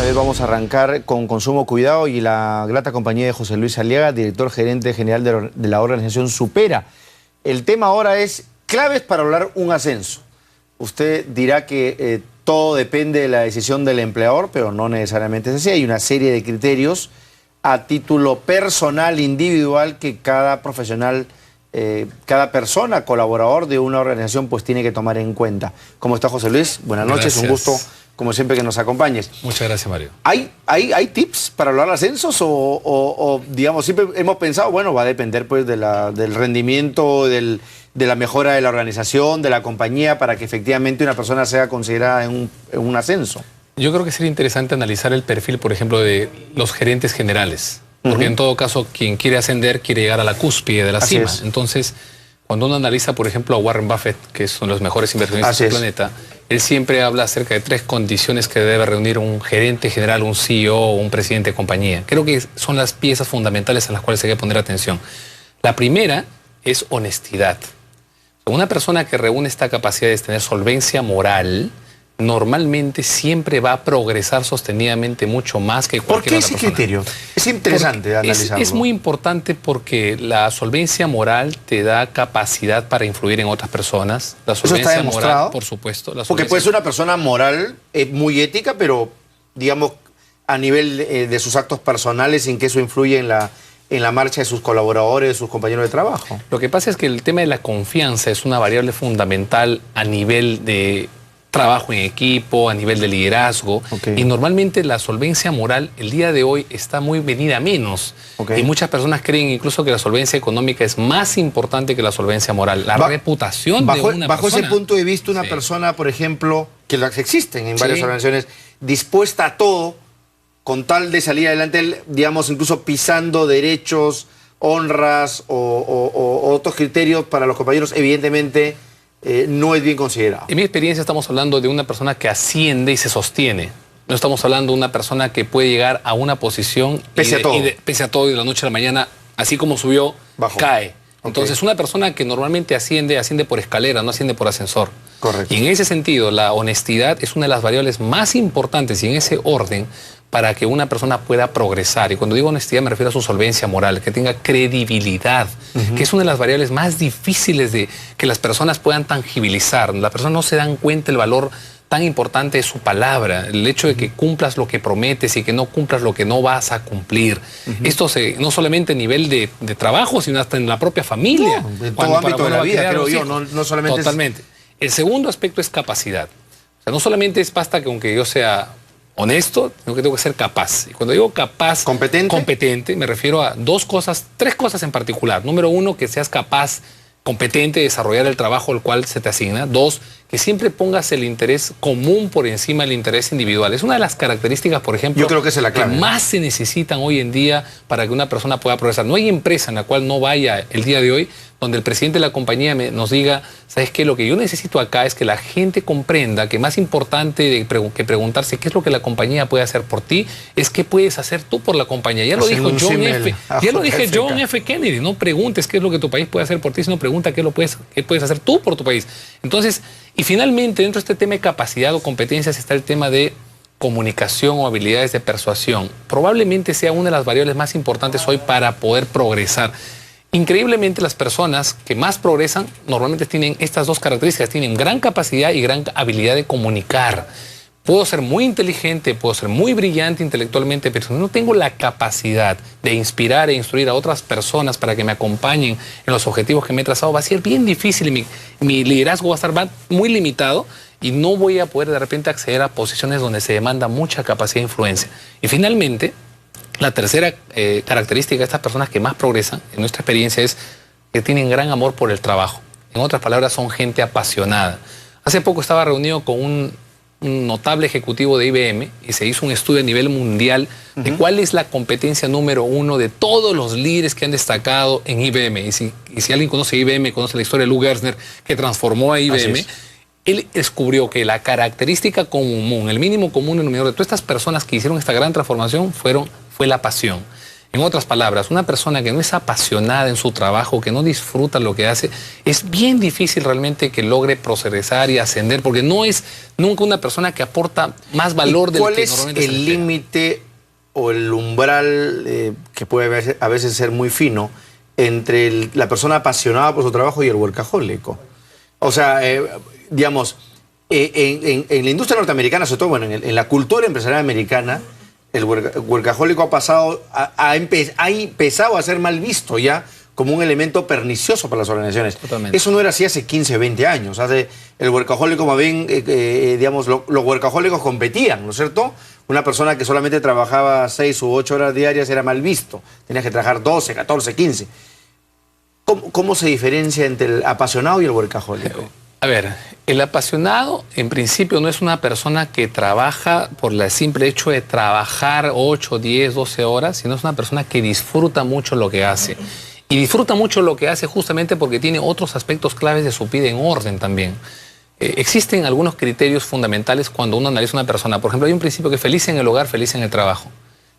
Esta vez vamos a arrancar con Consumo Cuidado y la grata compañía de José Luis Aliaga, director gerente general de la organización Supera. El tema ahora es claves para lograr un ascenso. Usted dirá que todo depende de la decisión del empleador, pero no necesariamente es así. Hay una serie de criterios a título personal, individual, que cada profesional, cada persona, colaborador de una organización, pues tiene que tomar en cuenta. ¿Cómo está, José Luis? Buenas noches, Gracias. un gusto, como siempre, que nos acompañes. Muchas gracias, Mario. ¿Hay tips para lograr ascensos o, digamos, siempre hemos pensado, bueno, va a depender pues del rendimiento, de la mejora de la organización, de la compañía, para que efectivamente una persona sea considerada en un ascenso? Yo creo que sería interesante analizar el perfil, por ejemplo, de los gerentes generales. Porque en todo caso, quien quiere ascender quiere llegar a la cúspide de la Así cima. es. Entonces, cuando uno analiza, por ejemplo, a Warren Buffett, que es uno de los mejores inversionistas del planeta, él siempre habla acerca de 3 condiciones que debe reunir un gerente general, un CEO o un presidente de compañía. Creo que son las piezas fundamentales a las cuales hay que poner atención. La primera es honestidad. Una persona que reúne esta capacidad de tener solvencia moral, normalmente siempre va a progresar sostenidamente mucho más que cualquier otra persona. ¿Por qué ese criterio? Es interesante analizarlo. Es muy importante porque la solvencia moral te da capacidad para influir en otras personas. La solvencia ¿Eso está demostrado? moral, por supuesto. Porque puede ser una persona moral, muy ética, pero, digamos, a nivel de sus actos personales, sin que eso influya en la marcha de sus colaboradores, de sus compañeros de trabajo. Lo que pasa es que el tema de la confianza es una variable fundamental a nivel de trabajo en equipo, a nivel de liderazgo. Y normalmente la solvencia moral el día de hoy está muy venida a menos. Y muchas personas creen incluso que la solvencia económica es más importante que la solvencia moral. La reputación de una persona. Bajo ese punto de vista, una persona, por ejemplo, que las existen en varias organizaciones, dispuesta a todo con tal de salir adelante, digamos, incluso pisando derechos, honras o otros criterios para los compañeros, evidentemente no es bien considerado. En mi experiencia estamos hablando de una persona que asciende y se sostiene. No estamos hablando de una persona que puede llegar a una posición pese a todo y de la noche a la mañana, así como subió, cae. Entonces una persona que normalmente asciende por escalera, no asciende por ascensor. Correcto. Y en ese sentido la honestidad es una de las variables más importantes y en ese orden para que una persona pueda progresar. Y cuando digo honestidad me refiero a su solvencia moral, que tenga credibilidad, que es una de las variables más difíciles de que las personas puedan tangibilizar. Las personas no se dan cuenta el valor tan importante de su palabra, el hecho de que cumplas lo que prometes y que no cumplas lo que no vas a cumplir. Esto no solamente a nivel de trabajo, sino hasta en la propia familia. No, en todo ámbito de la vida, creo yo, no solamente. Totalmente. El segundo aspecto es capacidad. O sea, no solamente basta con que yo sea honesto, sino que tengo que ser capaz. Y cuando digo capaz, competente, me refiero a 3 cosas en particular. Número 1, que seas capaz, competente de desarrollar el trabajo al cual se te asigna. 2, que siempre pongas el interés común por encima del interés individual. Es una de las características, por ejemplo, yo creo que es la clave, que más se necesitan hoy en día para que una persona pueda progresar. No hay empresa en la cual no vaya el día de hoy donde el presidente de la compañía nos diga, ¿sabes qué? Lo que yo necesito acá es que la gente comprenda que más importante que preguntarse qué es lo que la compañía puede hacer por ti, es qué puedes hacer tú por la compañía. Ya lo dijo John F. Kennedy, no preguntes qué es lo que tu país puede hacer por ti, sino pregunta qué puedes hacer tú por tu país. Entonces, y finalmente, dentro de este tema de capacidad o competencias está el tema de comunicación o habilidades de persuasión. Probablemente sea una de las variables más importantes hoy para poder progresar. Increíblemente, las personas que más progresan normalmente tienen estas 2 características. Tienen gran capacidad y gran habilidad de comunicar. Puedo ser muy inteligente, puedo ser muy brillante intelectualmente, pero si no tengo la capacidad de inspirar e instruir a otras personas para que me acompañen en los objetivos que me he trazado, va a ser bien difícil. Mi liderazgo va a estar muy limitado y no voy a poder de repente acceder a posiciones donde se demanda mucha capacidad de influencia. Y finalmente, la tercera característica de estas personas que más progresan, en nuestra experiencia, es que tienen gran amor por el trabajo. En otras palabras, son gente apasionada. Hace poco estaba reunido con un notable ejecutivo de IBM y se hizo un estudio a nivel mundial de cuál es la competencia número 1 de todos los líderes que han destacado en IBM. Y si alguien conoce IBM, conoce la historia de Lou Gerstner, que transformó a IBM, él descubrió que la característica común, el mínimo común denominador de todas estas personas que hicieron esta gran transformación fue la pasión. En otras palabras, una persona que no es apasionada en su trabajo, que no disfruta lo que hace, es bien difícil realmente que logre progresar y ascender, porque no es nunca una persona que aporta más valor del que normalmente se ¿Cuál es el espera? límite o el umbral que puede a veces ser muy fino entre la persona apasionada por su trabajo y el workahólico? O sea, digamos, en la industria norteamericana, sobre todo, bueno, en la cultura empresarial americana, el workahólico ha empezado a ser mal visto ya como un elemento pernicioso para las organizaciones. Totalmente. Eso no era así hace 15, 20 años. El workahólico, más bien, digamos, los workahólicos competían, ¿no es cierto? Una persona que solamente trabajaba 6 u 8 horas diarias era mal visto. Tenías que trabajar 12, 14, 15. ¿Cómo se diferencia entre el apasionado y el workahólico? A ver, el apasionado en principio no es una persona que trabaja por el simple hecho de trabajar 8, 10, 12 horas, sino es una persona que disfruta mucho lo que hace. Y disfruta mucho lo que hace justamente porque tiene otros aspectos claves de su vida en orden también. Existen algunos criterios fundamentales cuando uno analiza una persona. Por ejemplo, hay un principio que feliz en el hogar, feliz en el trabajo.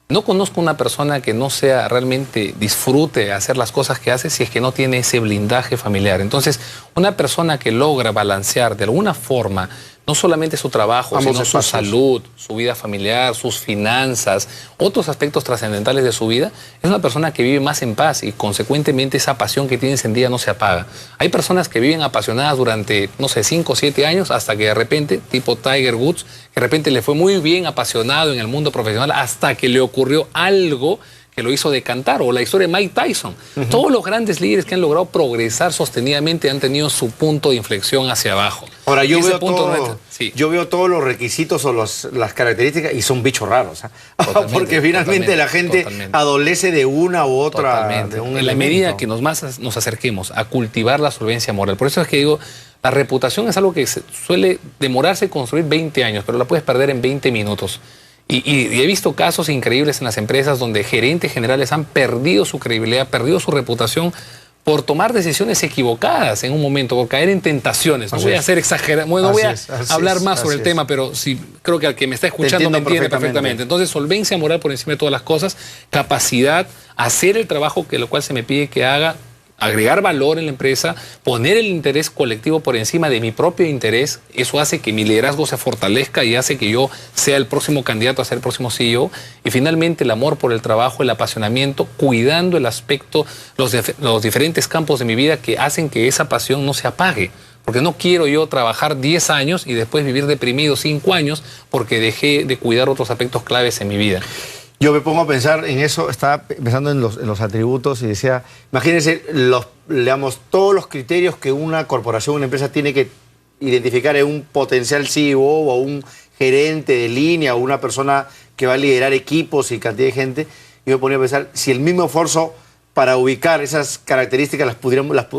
No conozco una persona que no sea realmente disfrute hacer las cosas que hace si es que no tiene ese blindaje familiar. Entonces, una persona que logra balancear de alguna forma no solamente su trabajo, sino su salud, su vida familiar, sus finanzas, otros aspectos trascendentales de su vida, es una persona que vive más en paz y consecuentemente esa pasión que tiene encendida no se apaga. Hay personas que viven apasionadas durante, no sé, 5 o 7 años hasta que de repente, tipo Tiger Woods, que de repente le fue muy bien apasionado en el mundo profesional hasta que le ocurrió algo que lo hizo decantar, o la historia de Mike Tyson. Todos los grandes líderes que han logrado progresar sostenidamente han tenido su punto de inflexión hacia abajo. Ahora, yo veo todos los requisitos o las características y son bichos raros. Porque finalmente la gente adolece de una u otra. En la medida que más nos acerquemos a cultivar la solvencia moral. Por eso es que digo, la reputación es algo que suele demorarse construir 20 años, pero la puedes perder en 20 minutos. Y he visto casos increíbles en las empresas donde gerentes generales han perdido su credibilidad, perdido su reputación por tomar decisiones equivocadas en un momento, por caer en tentaciones. No voy a ser exagerado, no voy a hablar más sobre el tema, pero sí creo que al que me está escuchando me entiende perfectamente. Entonces, solvencia moral por encima de todas las cosas, capacidad, hacer el trabajo lo cual se me pide que haga, agregar valor en la empresa, poner el interés colectivo por encima de mi propio interés. Eso hace que mi liderazgo se fortalezca y hace que yo sea el próximo candidato a ser el próximo CEO. Y finalmente el amor por el trabajo, el apasionamiento, cuidando el aspecto, los diferentes campos de mi vida que hacen que esa pasión no se apague. Porque no quiero yo trabajar 10 años y después vivir deprimido 5 años porque dejé de cuidar otros aspectos claves en mi vida. Yo me pongo a pensar en eso, estaba pensando en los atributos y decía, imagínense digamos, todos los criterios que una corporación, una empresa tiene que identificar en un potencial CEO o un gerente de línea o una persona que va a liderar equipos y cantidad de gente. Y me ponía a pensar, si el mismo esfuerzo para ubicar esas características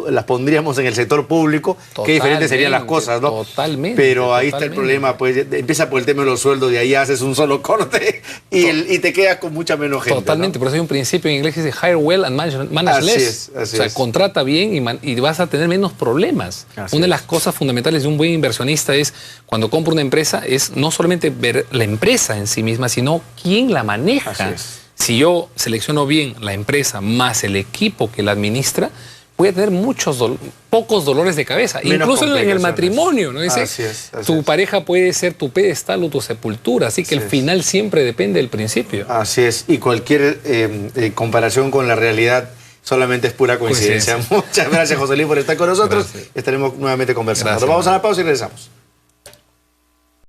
las pondríamos en el sector público, qué diferentes serían las cosas, ¿no? Totalmente. Pero ahí está el problema, pues empieza por el tema de los sueldos, de ahí haces un solo corte y te quedas con mucha menos gente. Totalmente, ¿no? Por eso hay un principio en inglés que dice hire well and manage less. O sea, contrata bien y vas a tener menos problemas. Una de las cosas fundamentales de un buen inversionista es, cuando compra una empresa, es no solamente ver la empresa en sí misma, sino quién la maneja. Así es. Si yo selecciono bien la empresa más el equipo que la administra, voy a tener pocos dolores de cabeza. Incluso en el matrimonio, ¿no? Dice, tu pareja puede ser tu pedestal o tu sepultura, así que el final siempre depende del principio. Así es, y cualquier comparación con la realidad solamente es pura coincidencia. Muchas gracias, José Luis, por estar con nosotros. Estaremos nuevamente conversando. Nos vamos a la pausa y regresamos.